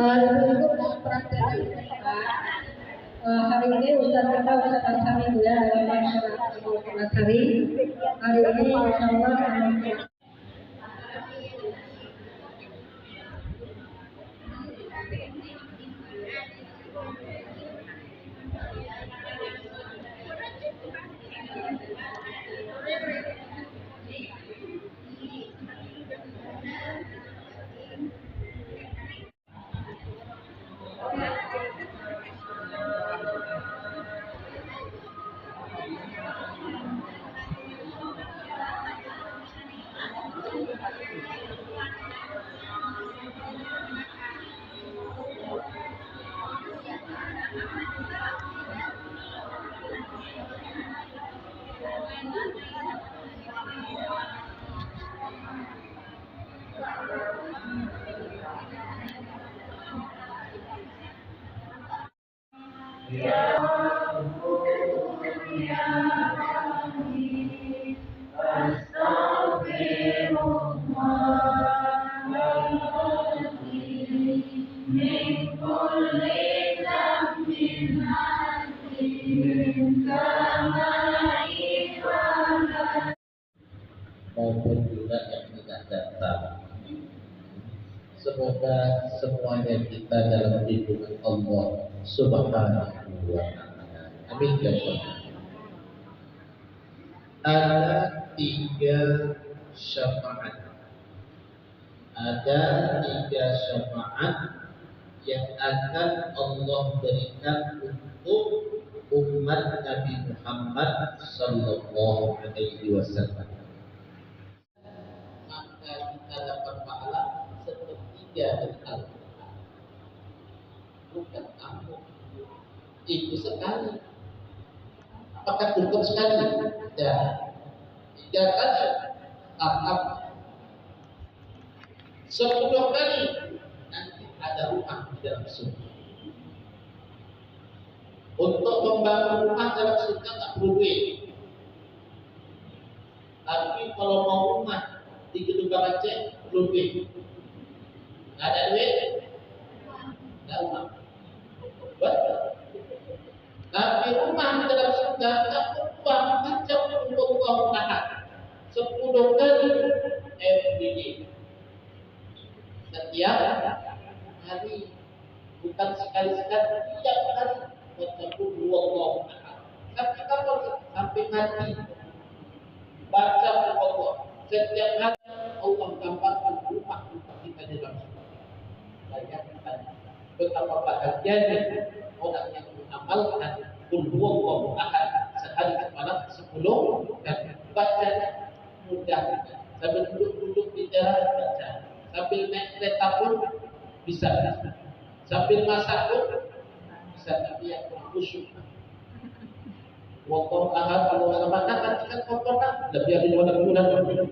Ibu-ibu mohon perhatian hari ini Ustaz kita Ustaz Ansari ya dalam masyarakat Ansari. Hari ini insya Allah maupun juga yang tidak datang. Semoga semuanya kita dalam lindungan Allah Subhanahu wa Ta'ala. Amin ya Allah. Ada 3 syafaat. Ada 3 syafaat yang akan Allah berikan untuk umat Nabi Muhammad sallallahu alaihi wasallam. Maka kita dapat pahala sepertiga dari Al-Quran. Bukan kamu. Itu sekali. Apakah cukup sekali? Ya. 3 kali. Tahap 10 kali. Nanti ada rumah di dalam surga. Untuk membangun rumah dalam surga tak perlu duit. Tapi kalau mau rumah di gedung Aceh perlu duit. Nggak ada duit, nggak rumah. Betul. Tapi rumah di dalam surga tak uang macam untuk uang tahan 10 kali everyday. Setiap hari, bukan sekali-sekali, tiap hari macam Allah. Tapi kalau sampai mati baca Allah setiap hari, Allah gambarkan rumah kita di dalam surga. Bayangkan betapa bahagianya orang yang mengamalkan qul huwallahu ahad sehari semalam 10 dan bacanya mudah. Sambil duduk di jalan baca, sambil naik kereta pun bisa, sambil masak pun bisa. Tapi yang khusyuk wallahu ahad, Allah sama, nanti kan kotor kan lebih dari 2 bulan.